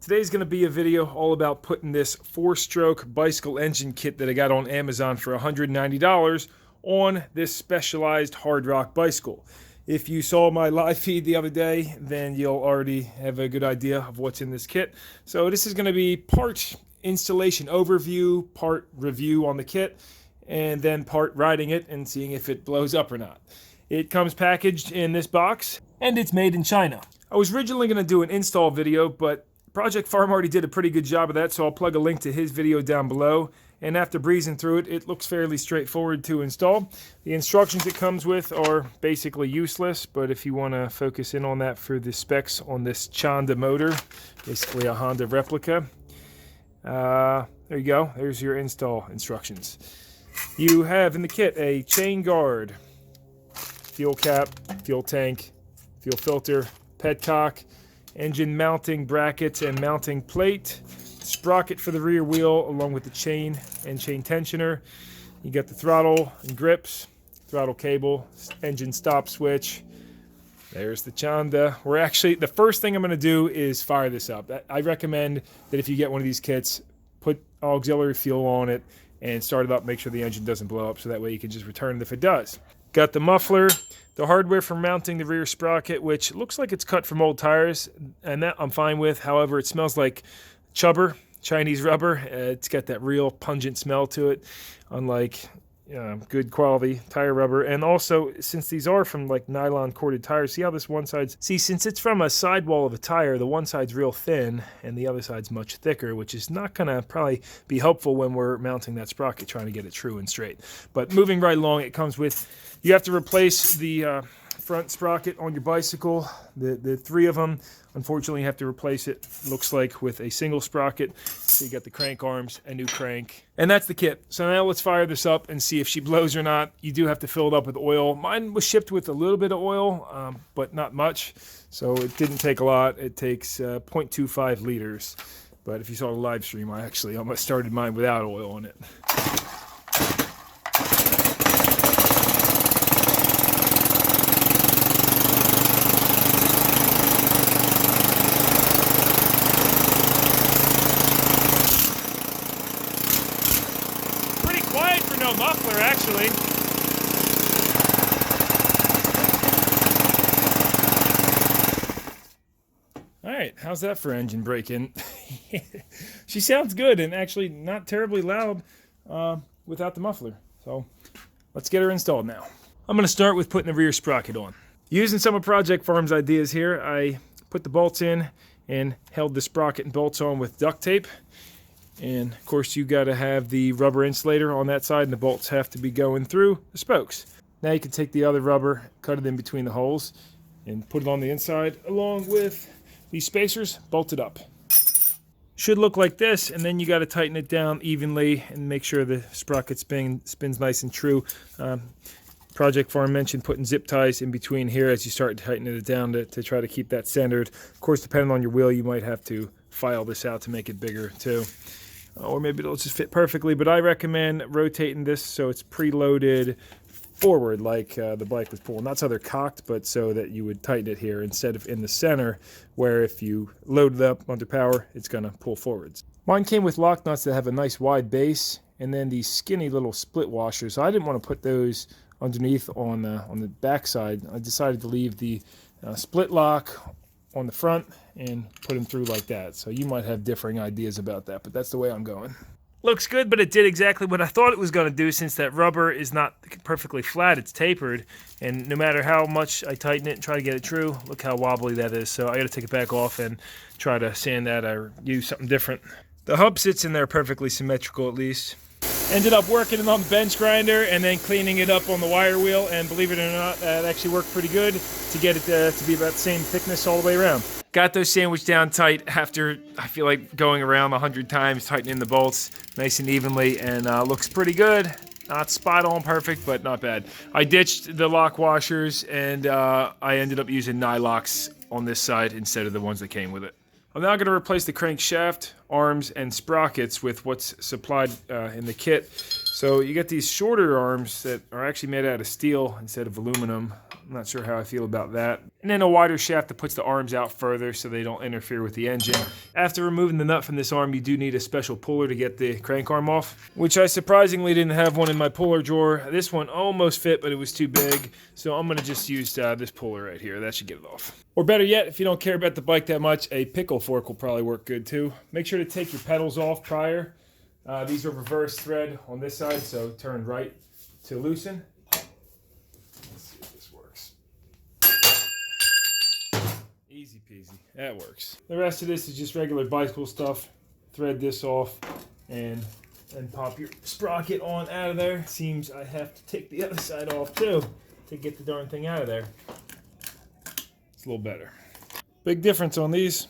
Today's going to be a video all about putting this 4-stroke bicycle engine kit that I got on Amazon for $190 on this specialized hard rock bicycle. If you saw my live feed the other day, then you'll already have a good idea of what's in this kit. So this is going to be part installation overview, part review on the kit, and then part riding it and seeing if it blows up or not. It comes packaged in this box, and it's made in China. I was originally going to do an install video, but Project Farm already did a pretty good job of that, so I'll plug a link to his video down below. And after breezing through it, it looks fairly straightforward to install. The instructions it comes with are basically useless, but if you want to focus in on that for the specs on this Chanda motor, basically a Honda replica, there you go. There's your install instructions. You have in the kit a chain guard, fuel cap, fuel tank, fuel filter, petcock, engine mounting brackets and mounting plate, sprocket for the rear wheel along with the chain and chain tensioner. You got the throttle and grips, throttle cable, engine stop switch. There's the Chanda. The first thing I'm going to do is fire this up. I recommend that if you get one of these kits, put auxiliary fuel on it and start it up, make sure the engine doesn't blow up, so that way you can just return it if it does. Got the muffler, the hardware for mounting the rear sprocket, which looks like it's cut from old tires, and that I'm fine with. However, it smells like chubber, Chinese rubber. It's got that real pungent smell to it, unlike good quality tire rubber. And also, since these are from like nylon corded tires, see how this one side's, since it's from a sidewall of a tire, the one side's real thin and the other side's much thicker, which is not gonna probably be helpful when we're mounting that sprocket, trying to get it true and straight. But moving right along, it comes with, you have to replace the front sprocket on your bicycle. The three of them, unfortunately, you have to replace it, looks like, with a single sprocket. So you got the crank arms, a new crank, and that's the kit. So now let's fire this up and see if she blows or not. You do have to fill it up with oil. Mine was shipped with a little bit of oil, but not much, so it didn't take a lot. It takes 0.25 liters, but if you saw the live stream, I actually almost started mine without oil in it. Quiet for no muffler, actually. Alright, how's that for engine braking? She sounds good and actually not terribly loud without the muffler. So let's get her installed now. I'm going to start with putting the rear sprocket on. Using some of Project Farm's ideas here, I put the bolts in and held the sprocket and bolts on with duct tape. And of course you got to have the rubber insulator on that side, and the bolts have to be going through the spokes. Now you can take the other rubber, cut it in between the holes, and put it on the inside along with these spacers, bolt it up. Should look like this, and then you got to tighten it down evenly and make sure the sprocket spins nice and true. Project Farm mentioned putting zip ties in between here as you start tightening it down to try to keep that centered. Of course, depending on your wheel, you might have to file this out to make it bigger too. Or maybe it'll just fit perfectly, but I recommend rotating this so it's preloaded forward like the bike was pulling. Not so they're cocked, but so that you would tighten it here instead of in the center, where if you load it up under power, it's going to pull forwards. Mine came with lock nuts that have a nice wide base, and then these skinny little split washers. So I didn't want to put those underneath on the back side. I decided to leave the split lock on the front and put them through like that. So you might have differing ideas about that, but that's the way I'm going. Looks good, but it did exactly what I thought it was going to do, since that rubber is not perfectly flat, it's tapered, and no matter how much I tighten it and try to get it true, look how wobbly that is. So I got to take it back off and try to sand that or use something different. The hub sits in there perfectly symmetrical, at least. Ended up working it on the bench grinder and then cleaning it up on the wire wheel, and believe it or not, that actually worked pretty good to get it to be about the same thickness all the way around. Got those sandwiched down tight after, I feel like, going around 100 times, tightening the bolts nice and evenly, and looks pretty good. Not spot on perfect, but not bad. I ditched the lock washers, and I ended up using Nylox on this side instead of the ones that came with it. I'm now going to replace the crankshaft, arms, and sprockets with what's supplied in the kit. So you get these shorter arms that are actually made out of steel instead of aluminum. I'm not sure how I feel about that. And then a wider shaft that puts the arms out further so they don't interfere with the engine. After removing the nut from this arm, you do need a special puller to get the crank arm off, which I surprisingly didn't have one in my puller drawer. This one almost fit, but it was too big. So I'm gonna just use this puller right here. That should get it off. Or better yet, if you don't care about the bike that much, a pickle fork will probably work good too. Make sure to take your pedals off prior. These are reverse thread on this side, so turn right to loosen. Let's see if this works. Easy peasy, that works. The rest of this is just regular bicycle stuff. Thread this off and pop your sprocket on out of there. Seems I have to take the other side off too to get the darn thing out of there. It's a little better. Big difference on these.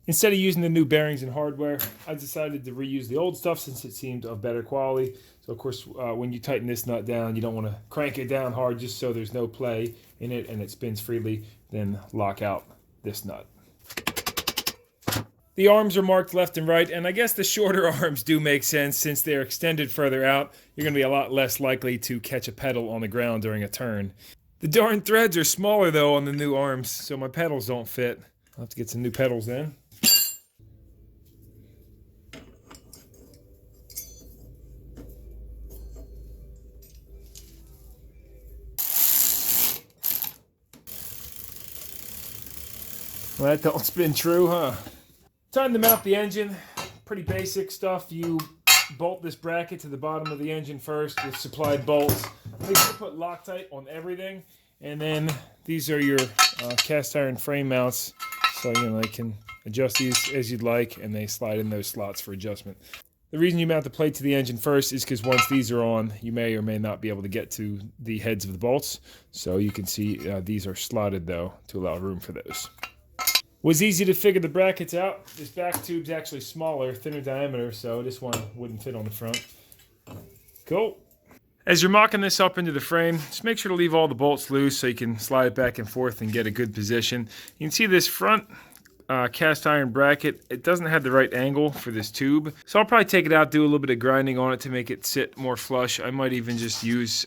Instead of using the new bearings and hardware, I decided to reuse the old stuff since it seemed of better quality. So of course, when you tighten this nut down, you don't want to crank it down hard just so there's no play in it and it spins freely. Then lock out this nut. The arms are marked left and right, and I guess the shorter arms do make sense since they're extended further out. You're going to be a lot less likely to catch a pedal on the ground during a turn. The darn threads are smaller though on the new arms, so my pedals don't fit. I'll have to get some new pedals then. Well, that don't spin true, huh? Time to mount the engine. Pretty basic stuff. You bolt this bracket to the bottom of the engine first with supplied bolts. Make sure to put Loctite on everything. And then these are your cast iron frame mounts. So, you know, they can adjust these as you'd like, and they slide in those slots for adjustment. The reason you mount the plate to the engine first is because once these are on, you may or may not be able to get to the heads of the bolts. So you can see these are slotted, though, to allow room for those. Was easy to figure the brackets out. This back tube's actually smaller, thinner diameter, so this one wouldn't fit on the front. Cool. As you're mocking this up into the frame, just make sure to leave all the bolts loose so you can slide it back and forth and get a good position. You can see this front cast iron bracket, it doesn't have the right angle for this tube. So I'll probably take it out, do a little bit of grinding on it to make it sit more flush. I might even just use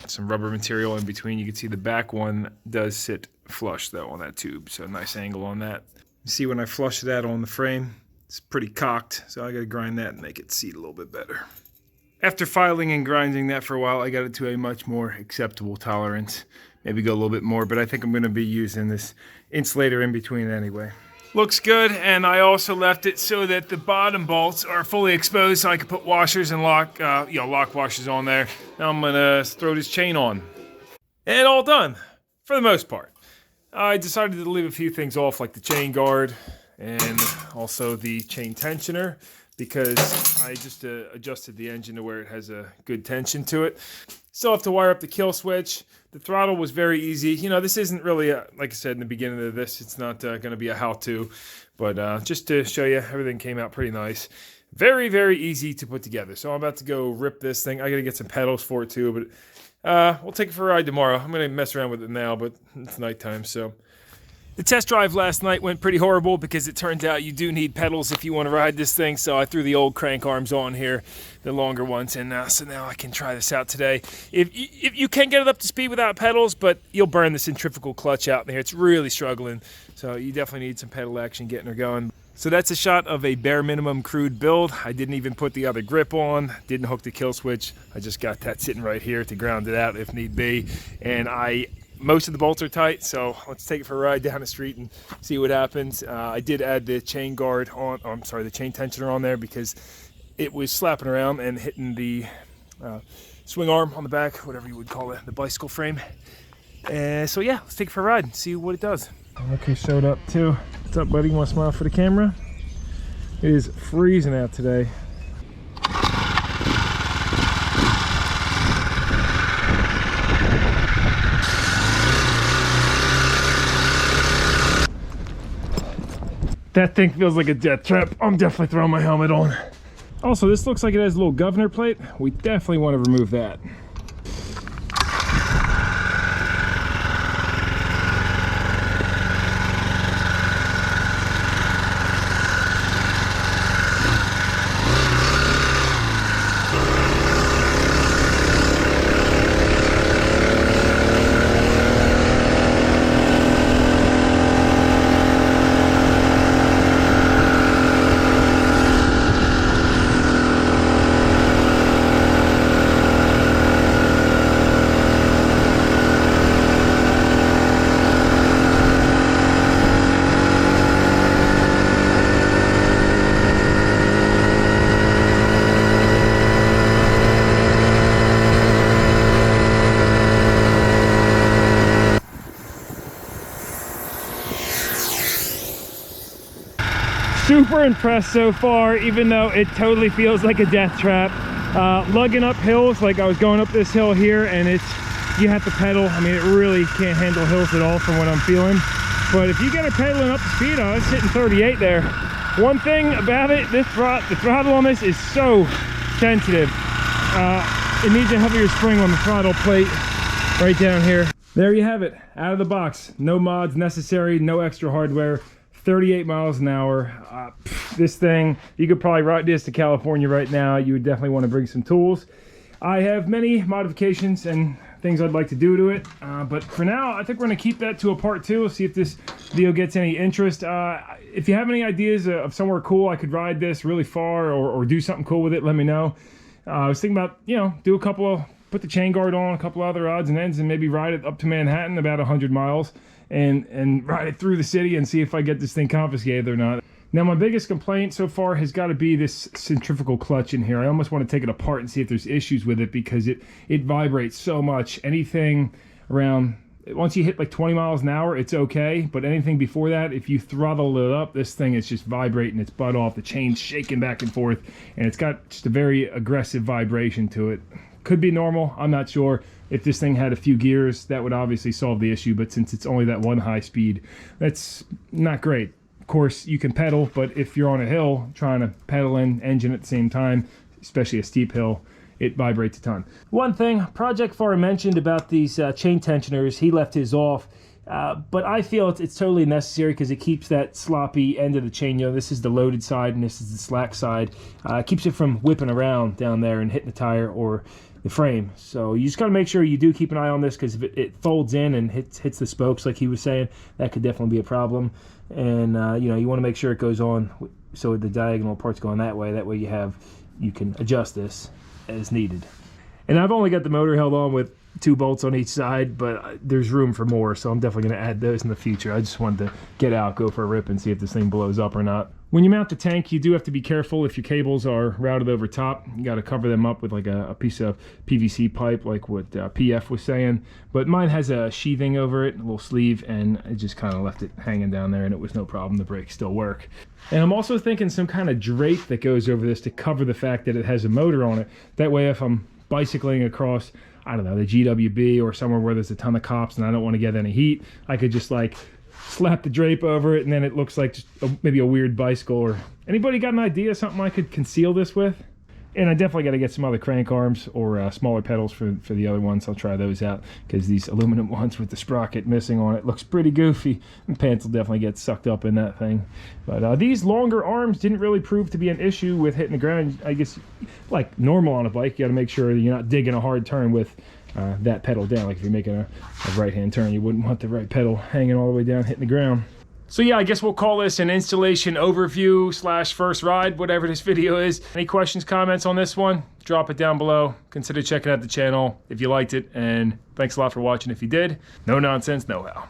some rubber material in between. You can see the back one does sit flush though on that tube, so a nice angle on that. You see when I flush that on the frame, it's pretty cocked, so I gotta grind that and make it seat a little bit better. After filing and grinding that for a while, I got it to a much more acceptable tolerance. Maybe go a little bit more, but I think I'm gonna be using this insulator in between anyway. Looks good, and I also left it so that the bottom bolts are fully exposed so I can put washers and lock washers on there. Now I'm gonna throw this chain on. And all done, for the most part. I decided to leave a few things off, like the chain guard and also the chain tensioner, because I just adjusted the engine to where it has a good tension to it. Still have to wire up the kill switch. The throttle was very easy. You know, this isn't really, like I said in the beginning of this, it's not going to be a how-to, but just to show you, everything came out pretty nice. Very, very easy to put together. So I'm about to go rip this thing. I got to get some pedals for it too, but we'll take it for a ride tomorrow. I'm going to mess around with it now, but it's nighttime, so. The test drive last night went pretty horrible because it turns out you do need pedals if you want to ride this thing. So I threw the old crank arms on here, the longer ones, and so now I can try this out today. If you can get it up to speed without pedals, but you'll burn the centrifugal clutch out there. It's really struggling, so you definitely need some pedal action getting her going. So that's a shot of a bare minimum crude build. I didn't even put the other grip on, didn't hook the kill switch. I just got that sitting right here to ground it out if need be, and most of the bolts are tight, so let's take it for a ride down the street and see what happens. I did add the chain guard on, the chain tensioner on there because it was slapping around and hitting the swing arm on the back, whatever you would call it, the bicycle frame. So yeah, let's take it for a ride and see what it does. Okay, showed up too. What's up, buddy? You want to smile for the camera? It is freezing out today. That thing feels like a death trap. I'm definitely throwing my helmet on. Also, this looks like it has a little governor plate. We definitely want to remove that. Super impressed so far, even though it totally feels like a death trap. Lugging up hills, like I was going up this hill here, and you have to pedal. I mean, it really can't handle hills at all from what I'm feeling. But if you get it pedaling up the speed, I was hitting 38 there. One thing about it, the throttle on this is so sensitive. It needs a heavier spring on the throttle plate right down here. There you have it, out of the box. No mods necessary, no extra hardware. 38 miles an hour. This thing, you could probably ride this to California right now. You would definitely want to bring some tools. I have many modifications and things I'd like to do to it, but for now I think we're going to keep that to a part 2. See if this video gets any interest. If you have any ideas of somewhere cool I could ride this really far, or do something cool with it, let me know. I was thinking about, you know, do a couple of, put the chain guard on, a couple other odds and ends, and maybe ride it up to Manhattan, about 100 miles, and ride it through the city and see if I get this thing confiscated or not. Now, my biggest complaint so far has got to be this centrifugal clutch in here. I almost want to take it apart and see if there's issues with it, because it vibrates so much. Anything around, once you hit like 20 miles an hour, it's okay. But anything before that, if you throttle it up, this thing is just vibrating its butt off. The chain's shaking back and forth, and it's got just a very aggressive vibration to it. Could be normal, I'm not sure. If this thing had a few gears, that would obviously solve the issue. But since it's only that one high speed, that's not great. Of course, you can pedal, but if you're on a hill trying to pedal and engine at the same time, especially a steep hill, it vibrates a ton. One thing Project Far mentioned about these chain tensioners, he left his off, but I feel it's totally necessary, because it keeps that sloppy end of the chain. You know, this is the loaded side and this is the slack side. It keeps it from whipping around down there and hitting the tire or the frame. So you just got to make sure you do keep an eye on this, because if it folds in and hits the spokes like he was saying, that could definitely be a problem. And you know, you want to make sure it goes on so the diagonal part's going that way. That way you can adjust this as needed. And I've only got the motor held on with 2 bolts on each side, but there's room for more, so I'm definitely going to add those in the future. I just wanted to get out, go for a rip, and see if this thing blows up or not. When you mount the tank, you do have to be careful if your cables are routed over top. You got to cover them up with like a piece of PVC pipe, like what PF was saying. But mine has a sheathing over it, a little sleeve, and it just kind of left it hanging down there, and it was no problem. The brakes still work. And I'm also thinking some kind of drape that goes over this to cover the fact that it has a motor on it. That way, if I'm bicycling across, I don't know, the GWB or somewhere where there's a ton of cops and I don't want to get any heat, I could just like slap the drape over it, and then it looks like just maybe a weird bicycle. Or anybody got an idea, something I could conceal this with? And I definitely got to get some other crank arms or smaller pedals for the other ones. I'll try those out, because these aluminum ones with the sprocket missing on it looks pretty goofy, and pants will definitely get sucked up in that thing. But these longer arms didn't really prove to be an issue with hitting the ground. I guess like normal on a bike, you got to make sure you're not digging a hard turn with that pedal down. Like if you're making a right-hand turn, you wouldn't want the right pedal hanging all the way down hitting the ground. So yeah, I guess we'll call this an installation overview / first ride, whatever this video is. Any questions, comments on this one? Drop it down below. Consider checking out the channel if you liked it, and thanks a lot for watching if you did. No nonsense, no how.